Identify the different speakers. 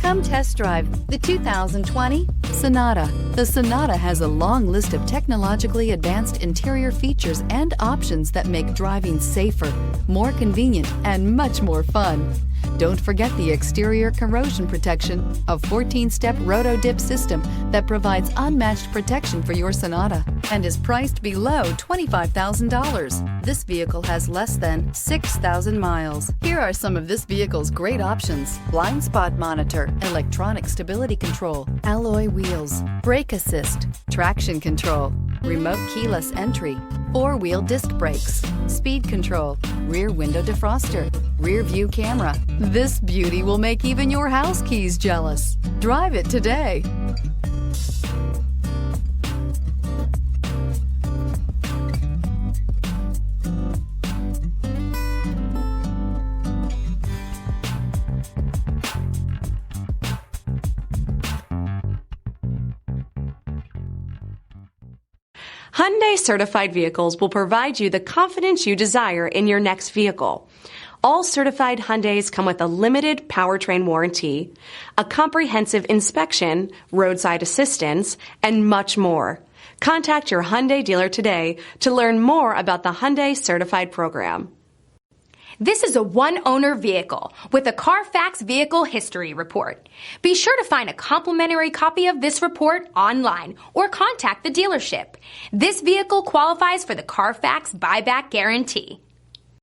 Speaker 1: Come test drive the 2020 Sonata. The Sonata has a long list of technologically advanced interior features and options that make driving safer, more convenient, and much more fun. Don't forget the exterior corrosion protection, a 14-step roto-dip system that provides unmatched protection for your Sonata and is priced below $25,000. This vehicle has less than 6,000 miles. Here are some of this vehicle's great options: blind spot monitor, electronic stability control, alloy wheels, brake assist, traction control, remote keyless entry, four-wheel disc brakes, speed control, rear window defroster, rear view camera. This beauty will make even your house keys jealous. Drive it today.
Speaker 2: Hyundai certified vehicles will provide you the confidence you desire in your next vehicle. All certified Hyundais come with a limited powertrain warranty, a comprehensive inspection, roadside assistance, and much more. Contact your Hyundai dealer today to learn more about the Hyundai certified program.
Speaker 3: This is a one-owner vehicle with a CARFAX Vehicle History Report. Be sure to find a complimentary copy of this report online or contact the dealership. This vehicle qualifies for the CARFAX Buyback Guarantee.